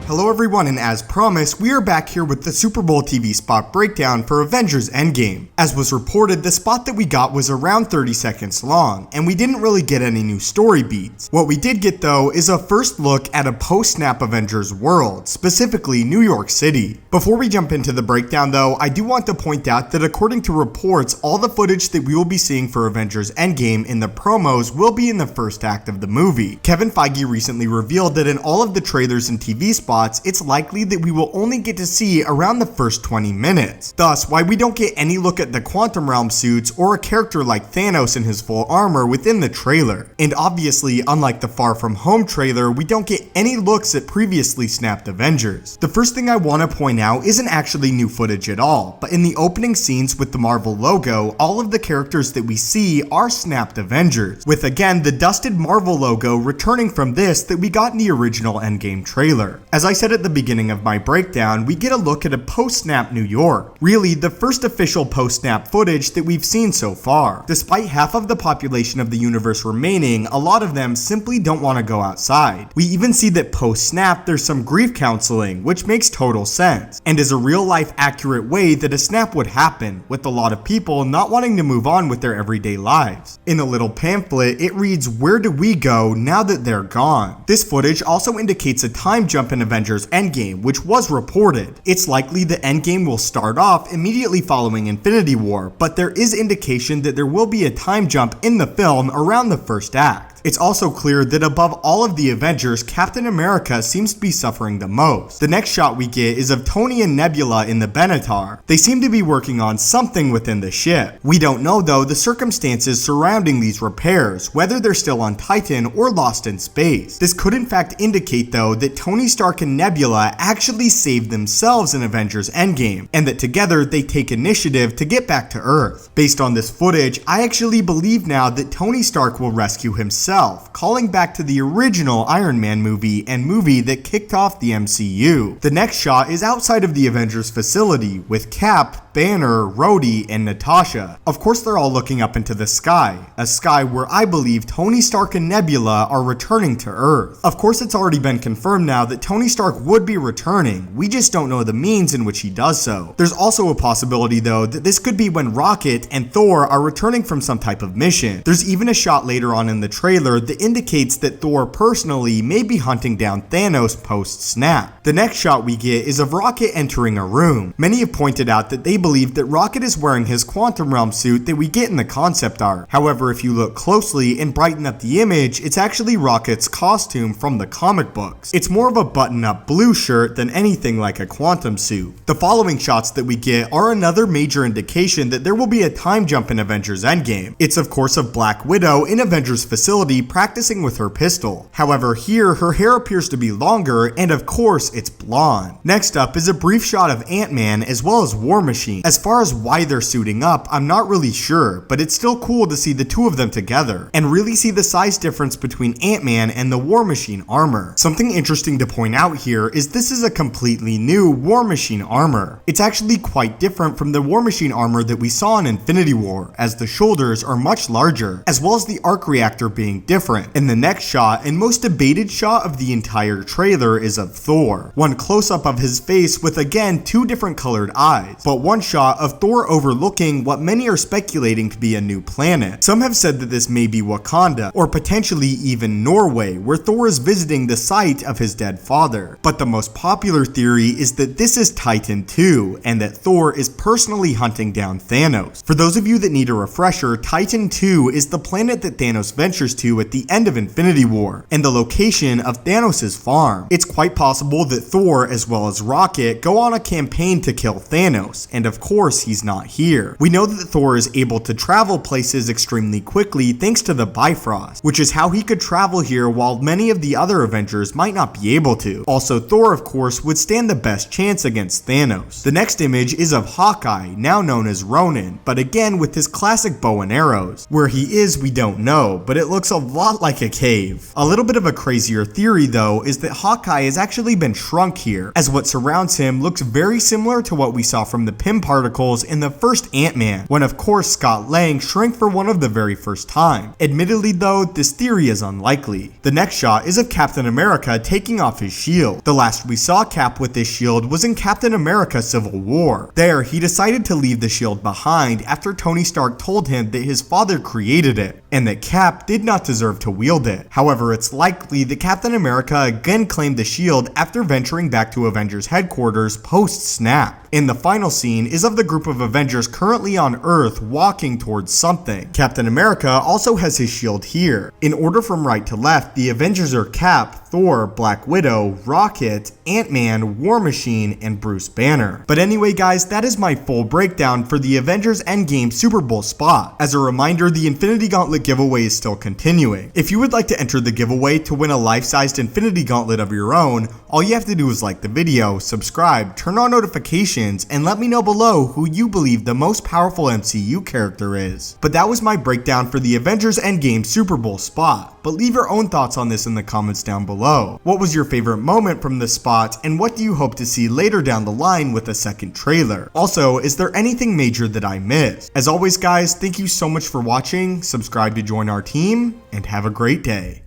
Hello everyone, and as promised, we are back here with the Super Bowl TV spot breakdown for Avengers Endgame. As was reported, the spot that we got was around 30 seconds long, and we didn't really get any new story beats. What we did get though is a first look at a post-snap Avengers world, specifically New York City. Before we jump into the breakdown though, I do want to point out that according to reports, all the footage that we will be seeing for Avengers Endgame in the promos will be in the first act of the movie. Kevin Feige recently revealed that in all of the trailers and TV spots, it's likely that we will only get to see around the first 20 minutes. Thus, why we don't get any look at the Quantum Realm suits or a character like Thanos in his full armor within the trailer. And obviously, unlike the Far From Home trailer, we don't get any looks at previously snapped Avengers. The first thing I want to point out isn't actually new footage at all, but in the opening scenes with the Marvel logo, all of the characters that we see are snapped Avengers, with again the dusted Marvel logo returning from this that we got in the original Endgame trailer. As I said at the beginning of my breakdown, we get a look at a post-snap New York. Really, the first official post-snap footage that we've seen so far. Despite half of the population of the universe remaining, a lot of them simply don't want to go outside. We even see that post-snap there's some grief counseling, which makes total sense, and is a real-life accurate way that a snap would happen, with a lot of people not wanting to move on with their everyday lives. In a little pamphlet, it reads, "Where do we go now that they're gone?" This footage also indicates a time jump in Avengers Endgame, which was reported. It's likely that Endgame will start off immediately following Infinity War, but there is indication that there will be a time jump in the film around the first act. It's also clear that above all of the Avengers, Captain America seems to be suffering the most. The next shot we get is of Tony and Nebula in the Benatar. They seem to be working on something within the ship. We don't know though the circumstances surrounding these repairs, whether they're still on Titan or lost in space. This could in fact indicate though that Tony Stark and Nebula actually saved themselves in Avengers Endgame, and that together they take initiative to get back to Earth. Based on this footage, I actually believe now that Tony Stark will rescue himself, calling back to the original Iron Man movie and movie that kicked off the MCU. The next shot is outside of the Avengers facility with Cap, Banner, Rhodey, and Natasha. Of course they're all looking up into the sky, a sky where I believe Tony Stark and Nebula are returning to Earth. Of course it's already been confirmed now that Tony Stark would be returning, we just don't know the means in which he does so. There's also a possibility though that this could be when Rocket and Thor are returning from some type of mission. There's even a shot later on in the trailer that indicates that Thor personally may be hunting down Thanos post-snap. The next shot we get is of Rocket entering a room. Many have pointed out that they believe that Rocket is wearing his Quantum Realm suit that we get in the concept art. However, if you look closely and brighten up the image, it's actually Rocket's costume from the comic books. It's more of a button-up blue shirt than anything like a quantum suit. The following shots that we get are another major indication that there will be a time jump in Avengers Endgame. It's of course of Black Widow in Avengers facility practicing with her pistol. However, here her hair appears to be longer, and of course it's blonde. Next up is a brief shot of Ant-Man as well as War Machine. As far as why they're suiting up, I'm not really sure, but it's still cool to see the two of them together and really see the size difference between Ant-Man and the War Machine armor. Something interesting to point out here is this is a completely new War Machine armor. It's actually quite different from the War Machine armor that we saw in Infinity War, as the shoulders are much larger, as well as the arc reactor being different. In the next shot, and most debated shot of the entire trailer, is of Thor. One close-up of his face with again two different colored eyes, but one shot of Thor overlooking what many are speculating to be a new planet. Some have said that this may be Wakanda, or potentially even Norway, where Thor is visiting the site of his dead father. But the most popular theory is that this is Titan 2, and that Thor is personally hunting down Thanos. For those of you that need a refresher, Titan 2 is the planet that Thanos ventures to at the end of Infinity War, and the location of Thanos' farm. It's quite possible that Thor, as well as Rocket, go on a campaign to kill Thanos, and of course he's not here. We know that Thor is able to travel places extremely quickly thanks to the Bifrost, which is how he could travel here while many of the other Avengers might not be able to. Also, Thor of course would stand the best chance against Thanos. The next image is of Hawkeye, now known as Ronin, but again with his classic bow and arrows. Where he is we don't know, but it looks a lot like a cave. A little bit of a crazier theory though is that Hawkeye has actually been shrunk here, as what surrounds him looks very similar to what we saw from the M particles in the first Ant-Man, when of course Scott Lang shrank for one of the very first time. Admittedly though, this theory is unlikely. The next shot is of Captain America taking off his shield. The last we saw Cap with this shield was in Captain America Civil War. There, he decided to leave the shield behind after Tony Stark told him that his father created it, and that Cap did not deserve to wield it. However, it's likely that Captain America again claimed the shield after venturing back to Avengers headquarters post-snap. And the final scene is of the group of Avengers currently on Earth walking towards something. Captain America also has his shield here. In order from right to left, the Avengers are Cap, Thor, Black Widow, Rocket, Ant-Man, War Machine, and Bruce Banner. But anyway guys, that is my full breakdown for the Avengers Endgame Super Bowl spot. As a reminder, the Infinity Gauntlet giveaway is still continuing. If you would like to enter the giveaway to win a life-sized Infinity Gauntlet of your own, all you have to do is like the video, subscribe, turn on notifications, and let me know below who you believe the most powerful MCU character is. But that was my breakdown for the Avengers Endgame Super Bowl spot. But leave your own thoughts on this in the comments down below. What was your favorite moment from this spot, and what do you hope to see later down the line with a second trailer? Also, is there anything major that I missed? As always guys, thank you so much for watching, subscribe to join our team, and have a great day.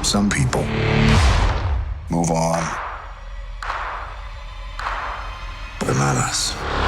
Some people move on, but not us.